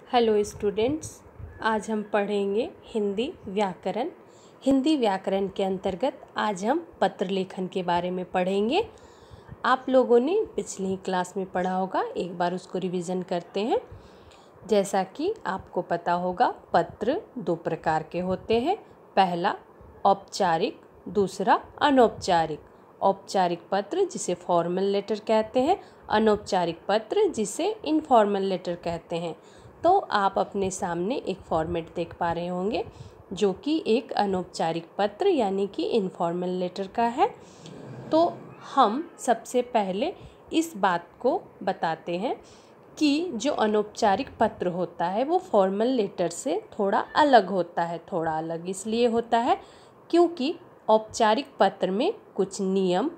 Hello students, आज हम पढ़ेंगे हिंदी व्याकरण। हिंदी व्याकरण के अंतर्गत आज हम पत्र लेखन के बारे में पढ़ेंगे। आप लोगों ने पिछली क्लास में पढ़ा होगा, एक बार उसको रिवीजन करते हैं। जैसा कि आपको पता होगा, पत्र दो प्रकार के होते हैं। पहला औपचारिक, दूसरा अनौपचारिक। औपचारिक पत्र जिसे फॉर्मल लेटर कहते हैं, अनौपचारिक पत्र जिसे इनफॉर्मल लेटर कहते हैं। तो आप अपने सामने एक फॉर्मेट देख पा रहे होंगे जो कि एक अनौपचारिक पत्र यानी कि इनफॉर्मल लेटर का है। तो हम सबसे पहले इस बात को बताते हैं कि जो अनौपचारिक पत्र होता है वो फॉर्मल लेटर से थोड़ा अलग होता है। थोड़ा अलग इसलिए होता है क्योंकि औपचारिक पत्र में कुछ नियम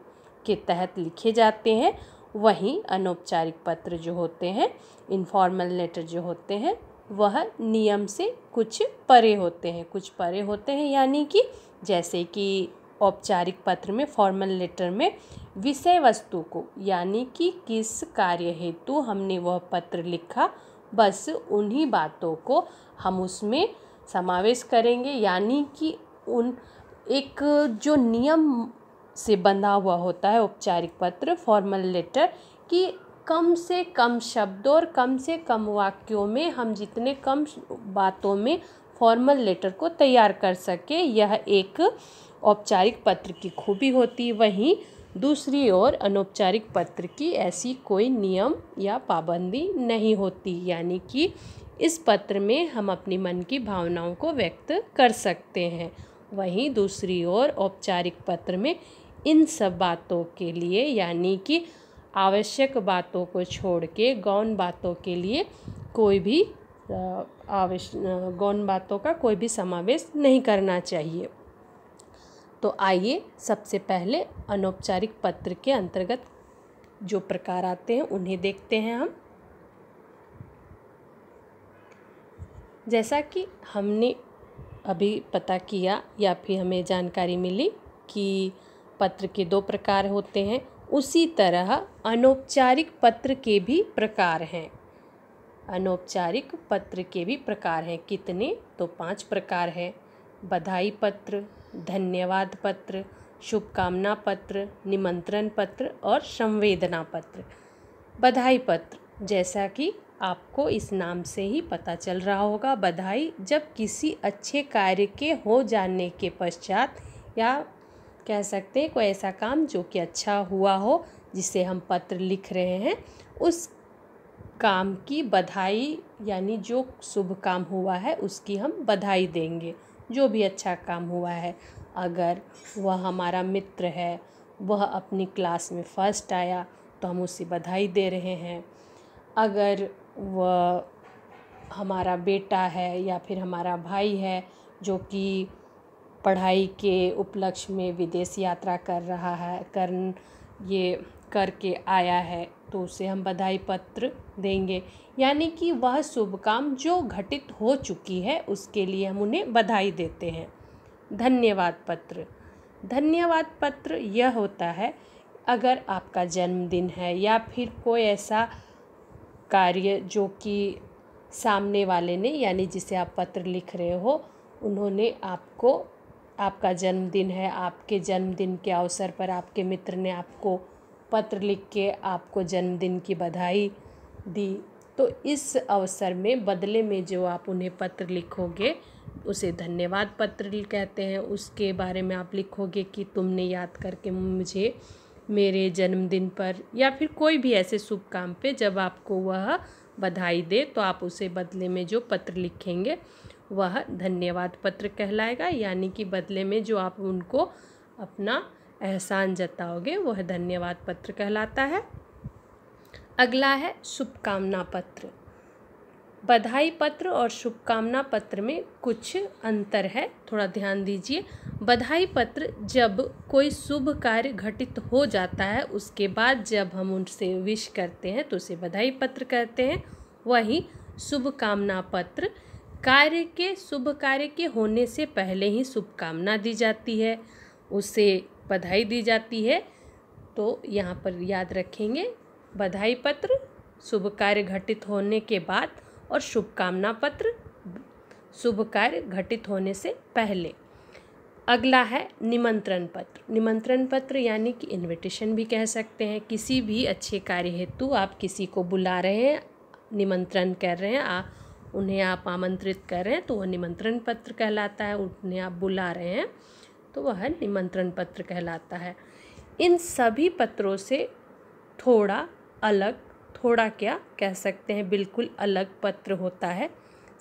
के तहत लिखे जाते हैं, वहीं अनौपचारिक पत्र जो होते हैं, इनफॉर्मल लेटर जो होते हैं, वह नियम से कुछ परे होते हैं यानी कि जैसे कि औपचारिक पत्र में, फॉर्मल लेटर में विषय वस्तु को यानी कि किस कार्य हेतु हमने वह पत्र लिखा, बस उन्हीं बातों को हम उसमें समावेश करेंगे। यानी कि उन एक जो नियम से बंधा हुआ होता है औपचारिक पत्र, फॉर्मल लेटर, कि कम से कम शब्दों और कम से कम वाक्यों में हम जितने कम बातों में फॉर्मल लेटर को तैयार कर सके, यह एक औपचारिक पत्र की खूबी होती है। वहीं दूसरी ओर अनौपचारिक पत्र की ऐसी कोई नियम या पाबंदी नहीं होती, यानी कि इस पत्र में हम अपनी मन की भावनाओं को व्यक्त कर सकते हैं। वहीं दूसरी ओर औपचारिक पत्र में इन सब बातों के लिए यानी कि आवश्यक बातों को छोड़ के गौण बातों के लिए कोई भी गौण बातों का कोई भी समावेश नहीं करना चाहिए। तो आइए सबसे पहले अनौपचारिक पत्र के अंतर्गत जो प्रकार आते हैं उन्हें देखते हैं हम। जैसा कि हमने अभी पता किया या फिर हमें जानकारी मिली कि पत्र के दो प्रकार होते हैं, उसी तरह अनौपचारिक पत्र के भी प्रकार हैं। अनौपचारिक पत्र के भी प्रकार हैं। कितने? तो 5 प्रकार हैं। बधाई पत्र, धन्यवाद पत्र, शुभकामना पत्र, निमंत्रण पत्र और संवेदना पत्र। बधाई पत्र, जैसा कि आपको इस नाम से ही पता चल रहा होगा, बधाई जब किसी अच्छे कार्य के हो जाने के पश्चात, या कह सकते हैं कोई ऐसा काम जो कि अच्छा हुआ हो जिसे हम पत्र लिख रहे हैं, उस काम की बधाई यानी जो शुभ काम हुआ है उसकी हम बधाई देंगे। जो भी अच्छा काम हुआ है, अगर वह हमारा मित्र है, वह अपनी क्लास में फर्स्ट आया तो हम उसे बधाई दे रहे हैं। अगर वह हमारा बेटा है या फिर हमारा भाई है जो कि पढ़ाई के उपलक्ष्य में विदेश यात्रा कर रहा है, करके आया है, तो उसे हम बधाई पत्र देंगे। यानी कि वह शुभ काम जो घटित हो चुकी है उसके लिए हम उन्हें बधाई देते हैं। धन्यवाद पत्र, धन्यवाद पत्र यह होता है अगर आपका जन्मदिन है या फिर कोई ऐसा कार्य जो कि सामने वाले ने यानी जिसे आप पत्र लिख रहे हो, उन्होंने आपको, आपका जन्मदिन है, आपके जन्मदिन के अवसर पर आपके मित्र ने आपको पत्र लिख के आपको जन्मदिन की बधाई दी, तो इस अवसर में बदले में जो आप उन्हें पत्र लिखोगे उसे धन्यवाद पत्र कहते हैं। उसके बारे में आप लिखोगे कि तुमने याद करके मुझे मेरे जन्मदिन पर या फिर कोई भी ऐसे शुभ काम पे जब आपको वह बधाई दे तो आप उसे बदले में जो पत्र लिखेंगे वह धन्यवाद पत्र कहलाएगा। यानी कि बदले में जो आप उनको अपना एहसान जताओगे वह धन्यवाद पत्र कहलाता है। अगला है शुभकामना पत्र। बधाई पत्र और शुभकामना पत्र में कुछ अंतर है, थोड़ा ध्यान दीजिए। बधाई पत्र जब कोई शुभ कार्य घटित हो जाता है उसके बाद जब हम उनसे विश करते हैं तो उसे बधाई पत्र कहते हैं। वहीं शुभकामना पत्र शुभ कार्य के होने से पहले ही शुभकामना दी जाती है, उसे बधाई दी जाती है। तो यहाँ पर याद रखेंगे, बधाई पत्र शुभ कार्य घटित होने के बाद और शुभकामना पत्र शुभ कार्य घटित होने से पहले। अगला है निमंत्रण पत्र। निमंत्रण पत्र यानी कि इनविटेशन भी कह सकते हैं। किसी भी अच्छे कार्य हेतु आप किसी को बुला रहे हैं, निमंत्रण कर रहे हैं, उन्हें आप आमंत्रित कर रहे हैं तो वह निमंत्रण पत्र कहलाता है। उन्हें आप बुला रहे हैं तो वह निमंत्रण पत्र कहलाता है। इन सभी पत्रों से थोड़ा अलग, थोड़ा क्या कह सकते हैं, बिल्कुल अलग पत्र होता है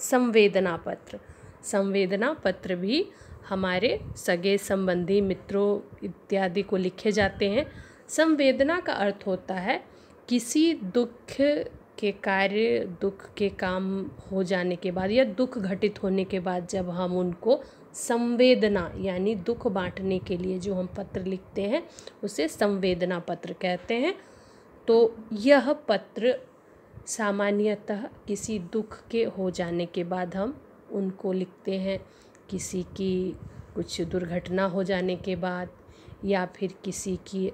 संवेदना पत्र। संवेदना पत्र भी हमारे सगे संबंधी मित्रों इत्यादि को लिखे जाते हैं। संवेदना का अर्थ होता है किसी दुख के कार्य, दुख के काम हो जाने के बाद या दुख घटित होने के बाद जब हम उनको संवेदना यानी दुख बांटने के लिए जो हम पत्र लिखते हैं उसे संवेदना पत्र कहते हैं। तो यह पत्र सामान्यतः किसी दुख के हो जाने के बाद हम उनको लिखते हैं। किसी की कुछ दुर्घटना हो जाने के बाद या फिर किसी की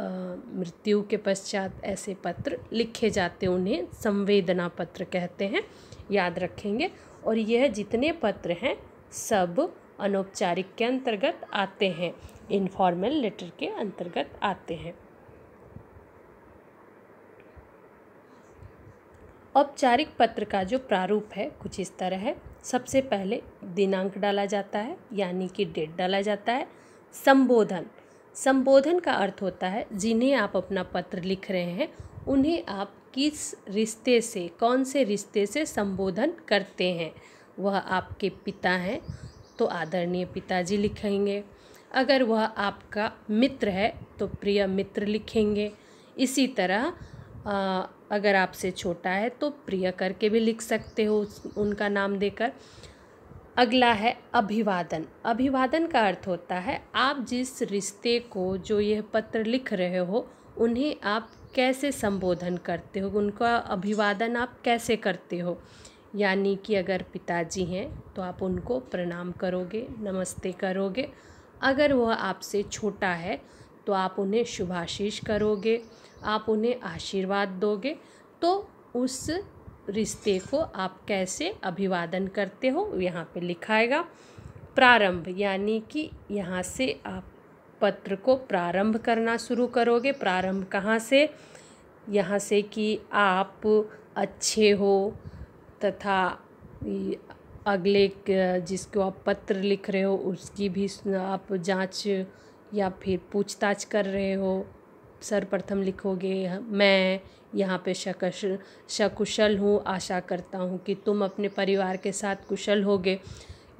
मृत्यु के पश्चात ऐसे पत्र लिखे जाते हैं, उन्हें संवेदना पत्र कहते हैं, याद रखेंगे। और यह जितने पत्र हैं सब अनौपचारिक के अंतर्गत आते हैं, इनफॉर्मल लेटर के अंतर्गत आते हैं। औपचारिक पत्र का जो प्रारूप है कुछ इस तरह है। सबसे पहले दिनांक डाला जाता है यानी कि डेट डाला जाता है। संबोधन। संबोधन का अर्थ होता है जिन्हें आप अपना पत्र लिख रहे हैं उन्हें आप किस रिश्ते से, कौन से रिश्ते से संबोधन करते हैं। वह आपके पिता हैं तो आदरणीय पिताजी लिखेंगे। अगर वह आपका मित्र है तो प्रिय मित्र लिखेंगे। इसी तरह अगर आपसे छोटा है तो प्रिय करके भी लिख सकते हो उनका नाम देकर। अगला है अभिवादन। अभिवादन का अर्थ होता है आप जिस रिश्ते को जो यह पत्र लिख रहे हो उन्हें आप कैसे संबोधन करते हो, उनका अभिवादन आप कैसे करते हो। यानी कि अगर पिताजी हैं तो आप उनको प्रणाम करोगे, नमस्ते करोगे। अगर वह आपसे छोटा है तो आप उन्हें शुभाशीष करोगे, आप उन्हें आशीर्वाद दोगे। तो उस रिश्ते को आप कैसे अभिवादन करते हो यहाँ पे लिखाएगा। प्रारंभ यानी कि यहाँ से आप पत्र को प्रारंभ करना शुरू करोगे। प्रारंभ कहाँ से? यहाँ से कि आप अच्छे हो तथा अगले जिसको आप पत्र लिख रहे हो उसकी भी आप जांच या फिर पूछताछ कर रहे हो। सर्वप्रथम लिखोगे मैं यहाँ पे सकुशल हूँ, आशा करता हूँ कि तुम अपने परिवार के साथ कुशल होगे।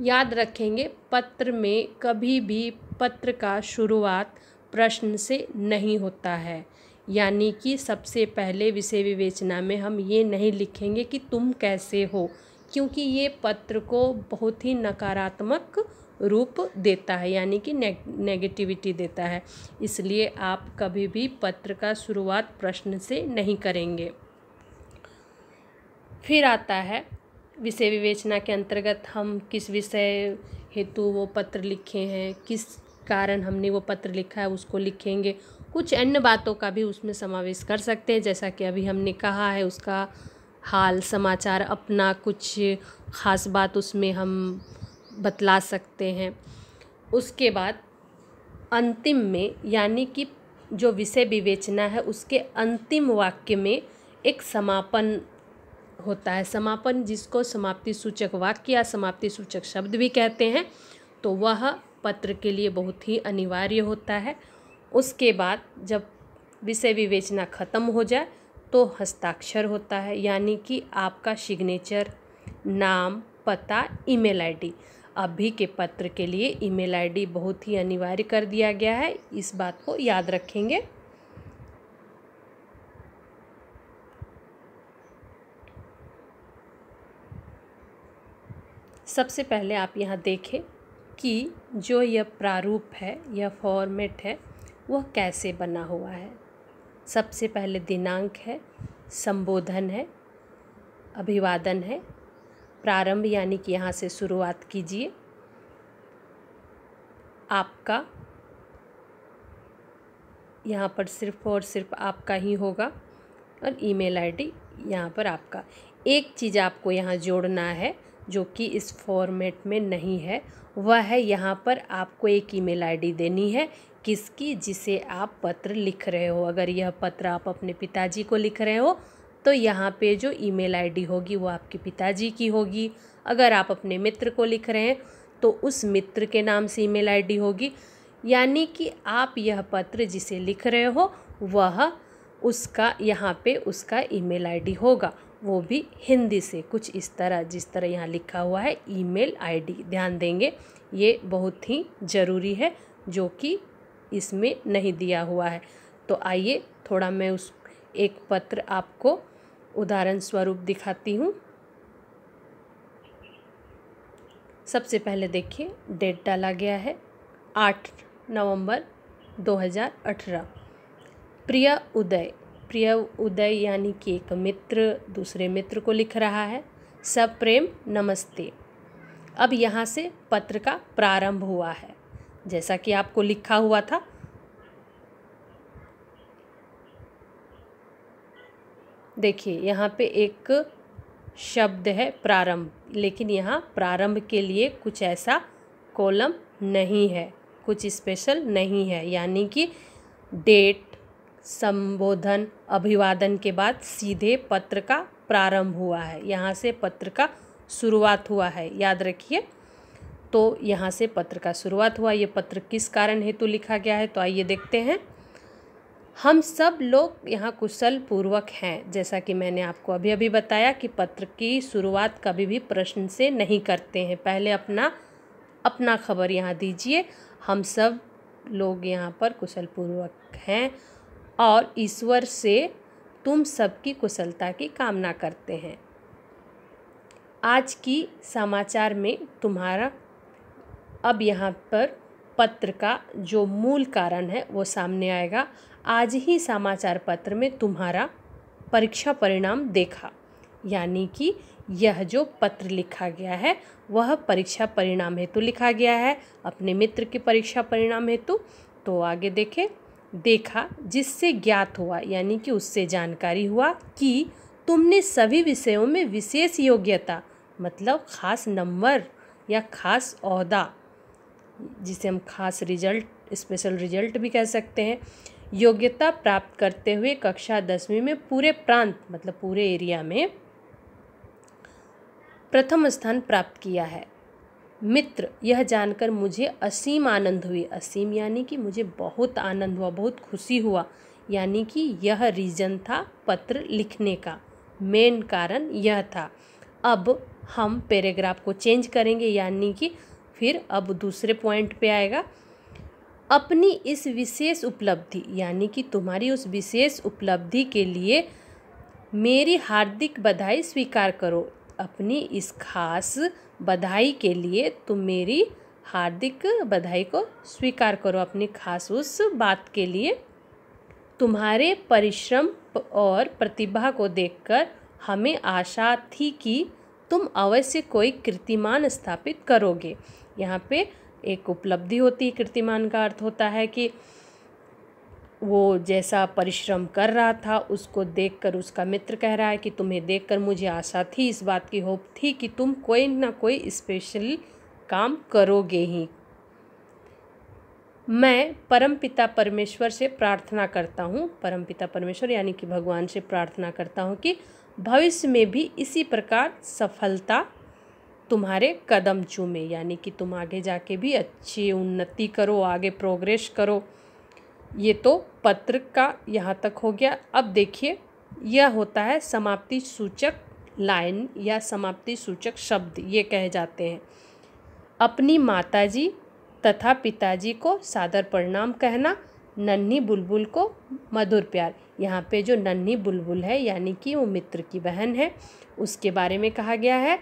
याद रखेंगे पत्र में कभी भी पत्र का शुरुआत प्रश्न से नहीं होता है। यानी कि सबसे पहले विषय विवेचना में हम ये नहीं लिखेंगे कि तुम कैसे हो, क्योंकि ये पत्र को बहुत ही नकारात्मक रूप देता है यानी कि नेगेटिविटी देता है। इसलिए आप कभी भी पत्र का शुरुआत प्रश्न से नहीं करेंगे। फिर आता है विषय विवेचना के अंतर्गत हम किस विषय हेतु वो पत्र लिखे हैं, किस कारण हमने वो पत्र लिखा है उसको लिखेंगे। कुछ अन्य बातों का भी उसमें समावेश कर सकते हैं, जैसा कि अभी हमने कहा है उसका हाल समाचार, अपना कुछ ख़ास बात उसमें हम बतला सकते हैं। उसके बाद अंतिम में यानी कि जो विषय विवेचना है उसके अंतिम वाक्य में एक समापन होता है। समापन जिसको समाप्ति सूचक वाक्य या समाप्ति सूचक शब्द भी कहते हैं, तो वह पत्र के लिए बहुत ही अनिवार्य होता है। उसके बाद जब विषय विवेचना ख़त्म हो जाए तो हस्ताक्षर होता है यानी कि आपका सिग्नेचर, नाम, पता, ईमेल आईडी। अभी के पत्र के लिए ईमेल आईडी बहुत ही अनिवार्य कर दिया गया है, इस बात को याद रखेंगे। सबसे पहले आप यहाँ देखें कि जो यह प्रारूप है, यह फॉर्मेट है, वह कैसे बना हुआ है। सबसे पहले दिनांक है, संबोधन है, अभिवादन है, प्रारंभ यानी कि यहाँ से शुरुआत कीजिए, आपका यहाँ पर सिर्फ और सिर्फ आपका ही होगा और ईमेल आईडी यहाँ पर आपका। एक चीज़ आपको यहाँ जोड़ना है जो कि इस फॉर्मेट में नहीं है, वह है यहाँ पर आपको एक ईमेल आईडी देनी है किसकी, जिसे आप पत्र लिख रहे हो। अगर यह पत्र आप अपने पिताजी को लिख रहे हो तो यहाँ पे जो ईमेल आईडी होगी वो आपके पिताजी की होगी। अगर आप अपने मित्र को लिख रहे हैं तो उस मित्र के नाम से ईमेल आईडी होगी। यानी कि आप यह पत्र जिसे लिख रहे हो वह उसका यहाँ पे उसका ईमेल आईडी होगा, वो भी हिंदी से कुछ इस तरह, जिस तरह यहाँ लिखा हुआ है ईमेल आईडी। ध्यान देंगे, ये बहुत ही ज़रूरी है जो कि इसमें नहीं दिया हुआ है। तो आइए थोड़ा मैं उस एक पत्र आपको उदाहरण स्वरूप दिखाती हूँ। सबसे पहले देखिए, डेट डाला गया है 8 नवंबर 2018। प्रिय उदय, प्रिय उदय यानी कि एक मित्र दूसरे मित्र को लिख रहा है। सब प्रेम नमस्ते। अब यहाँ से पत्र का प्रारंभ हुआ है जैसा कि आपको लिखा हुआ था। देखिए यहाँ पे एक शब्द है प्रारंभ, लेकिन यहाँ प्रारंभ के लिए कुछ ऐसा कॉलम नहीं है, कुछ स्पेशल नहीं है। यानी कि डेट, संबोधन, अभिवादन के बाद सीधे पत्र का प्रारंभ हुआ है। यहाँ से पत्र का शुरुआत हुआ है, याद रखिए। तो यहाँ से पत्र का शुरुआत हुआ। ये पत्र किस कारण हेतु लिखा गया है तो आइए देखते हैं। हम सब लोग यहाँ कुशल पूर्वक हैं। जैसा कि मैंने आपको अभी अभी बताया कि पत्र की शुरुआत कभी भी प्रश्न से नहीं करते हैं, पहले अपना खबर यहाँ दीजिए। हम सब लोग यहाँ पर कुशल पूर्वक हैं और ईश्वर से तुम सबकी कुशलता की कामना करते हैं। आज की समाचार में तुम्हारा, अब यहाँ पर पत्र का जो मूल कारण है वो सामने आएगा। आज ही समाचार पत्र में तुम्हारा परीक्षा परिणाम देखा। यानी कि यह जो पत्र लिखा गया है वह परीक्षा परिणाम हेतु लिखा गया है, अपने मित्र की परीक्षा परिणाम हेतु। तो आगे देखें, देखा जिससे ज्ञात हुआ, यानी कि उससे जानकारी हुआ कि तुमने सभी विषयों में विशेष योग्यता, मतलब खास नंबर या खास ओहदा, जिसे हम खास रिजल्ट, स्पेशल रिजल्ट भी कह सकते हैं, योग्यता प्राप्त करते हुए कक्षा 10वीं में पूरे प्रांत, मतलब पूरे एरिया में प्रथम स्थान प्राप्त किया है। मित्र, यह जानकर मुझे असीम आनंद हुई। असीम यानी कि मुझे बहुत आनंद हुआ, बहुत खुशी हुआ। यानी कि यह रीज़न था पत्र लिखने का, मेन कारण यह था। अब हम पैराग्राफ को चेंज करेंगे, यानी कि फिर अब दूसरे पॉइंट पे आएगा। अपनी इस विशेष उपलब्धि, यानी कि तुम्हारी उस विशेष उपलब्धि के लिए मेरी हार्दिक बधाई स्वीकार करो। अपनी इस खास बधाई के लिए तुम मेरी हार्दिक बधाई को स्वीकार करो, अपनी खास उस बात के लिए। तुम्हारे परिश्रम और प्रतिभा को देखकर हमें आशा थी कि तुम अवश्य कोई कीर्तिमान स्थापित करोगे। यहाँ पे एक उपलब्धि होती है, कीर्तिमान का अर्थ होता है कि वो जैसा परिश्रम कर रहा था उसको देखकर उसका मित्र कह रहा है कि तुम्हें देखकर मुझे आशा थी, इस बात की होप थी कि तुम कोई ना कोई स्पेशल काम करोगे ही। मैं परमपिता परमेश्वर से प्रार्थना करता हूँ, परमपिता परमेश्वर यानी कि भगवान से प्रार्थना करता हूँ कि भविष्य में भी इसी प्रकार सफलता तुम्हारे कदम चूमे, यानी कि तुम आगे जाके भी अच्छी उन्नति करो, आगे प्रोग्रेस करो। ये तो पत्र का यहाँ तक हो गया। अब देखिए, यह होता है समाप्ति सूचक लाइन या समाप्ति सूचक शब्द, ये कहे जाते हैं। अपनी माताजी तथा पिताजी को सादर प्रणाम कहना, नन्ही बुलबुल को मधुर प्यार। यहाँ पे जो नन्ही बुलबुल है यानी कि वो मित्र की बहन है, उसके बारे में कहा गया है।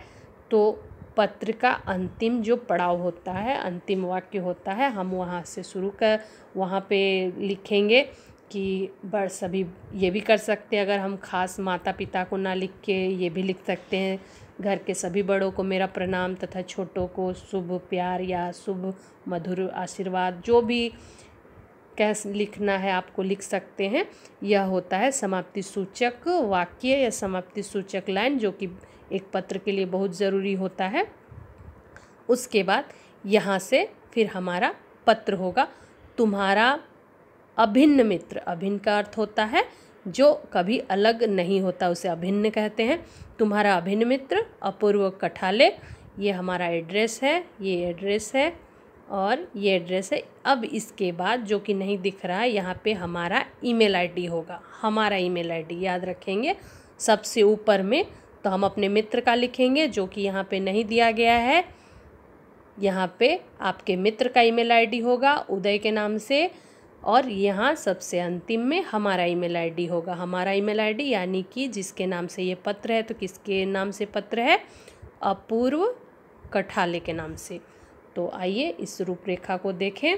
तो पत्र का अंतिम जो पड़ाव होता है, अंतिम वाक्य होता है, हम वहाँ से शुरू कर वहाँ पे लिखेंगे कि बड़ सभी, ये भी कर सकते हैं अगर हम खास माता पिता को ना लिख के ये भी लिख सकते हैं, घर के सभी बड़ों को मेरा प्रणाम तथा छोटों को शुभ प्यार या शुभ मधुर आशीर्वाद, जो भी कैसे लिखना है आपको लिख सकते हैं। यह होता है समाप्ति सूचक वाक्य या समाप्ति सूचक लाइन, जो कि एक पत्र के लिए बहुत ज़रूरी होता है। उसके बाद यहाँ से फिर हमारा पत्र होगा, तुम्हारा अभिन्न मित्र। अभिन्न का अर्थ होता है जो कभी अलग नहीं होता, उसे अभिन्न कहते हैं। तुम्हारा अभिन्न मित्र अपूर्व कठाले, ये हमारा एड्रेस है, ये एड्रेस है और ये एड्रेस है। अब इसके बाद जो कि नहीं दिख रहा है, यहाँ पे हमारा ईमेल आईडी होगा। हमारा ईमेल आईडी याद रखेंगे सबसे ऊपर में, तो हम अपने मित्र का लिखेंगे जो कि यहाँ पे नहीं दिया गया है। यहाँ पे आपके मित्र का ईमेल आईडी होगा उदय के नाम से, और यहाँ सबसे अंतिम में हमारा ईमेल आईडी होगा। हमारा ईमेल आईडी यानी कि जिसके नाम से ये पत्र है, तो किसके नाम से पत्र है? अपूर्व कठाले के नाम से। तो आइए इस रूपरेखा को देखें।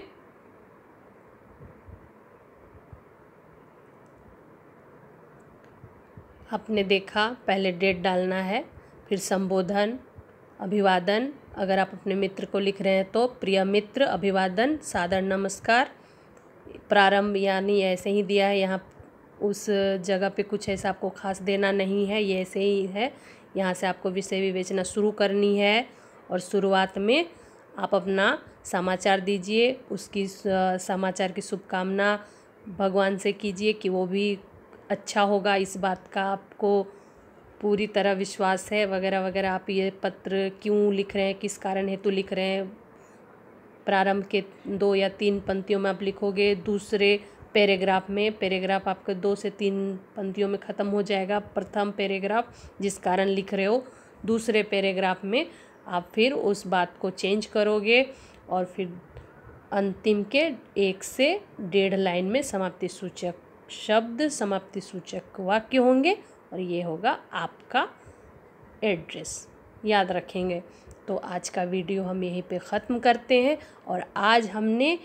आपने देखा पहले डेट डालना है, फिर संबोधन, अभिवादन। अगर आप अपने मित्र को लिख रहे हैं तो प्रिय मित्र, अभिवादन, सादर नमस्कार। प्रारंभ यानी ऐसे ही दिया है, यहाँ उस जगह पे कुछ ऐसा आपको खास देना नहीं है, ये ऐसे ही है। यहाँ से आपको विषय विवेचना शुरू करनी है और शुरुआत में आप अपना समाचार दीजिए, उसकी समाचार की शुभकामना भगवान से कीजिए कि वो भी अच्छा होगा, इस बात का आपको पूरी तरह विश्वास है वगैरह वगैरह। आप ये पत्र क्यों लिख रहे हैं, किस कारण हेतु लिख रहे हैं, प्रारंभ के 2 या 3 पंक्तियों में आप लिखोगे। दूसरे पैराग्राफ में, पैराग्राफ आपका 2 से 3 पंक्तियों में ख़त्म हो जाएगा। प्रथम पैराग्राफ जिस कारण लिख रहे हो, दूसरे पैराग्राफ में आप फिर उस बात को चेंज करोगे और फिर अंतिम के 1 से 1.5 लाइन में समाप्ति सूचक शब्द, समाप्ति सूचक वाक्य होंगे और ये होगा आपका एड्रेस। याद रखेंगे। तो आज का वीडियो हम यहीं पे ख़त्म करते हैं। और आज हमने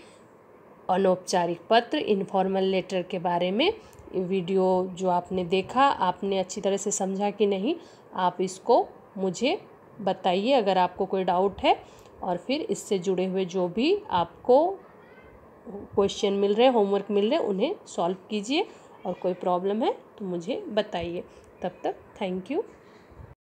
अनौपचारिक पत्र, इनफॉर्मल लेटर के बारे में वीडियो जो आपने देखा, आपने अच्छी तरह से समझा कि नहीं, आप इसको मुझे बताइए अगर आपको कोई डाउट है। और फिर इससे जुड़े हुए जो भी आपको क्वेश्चन मिल रहे हैं, होमवर्क मिल रहे हैं, उन्हें सॉल्व कीजिए और कोई प्रॉब्लम है तो मुझे बताइए। तब तक थैंक यू।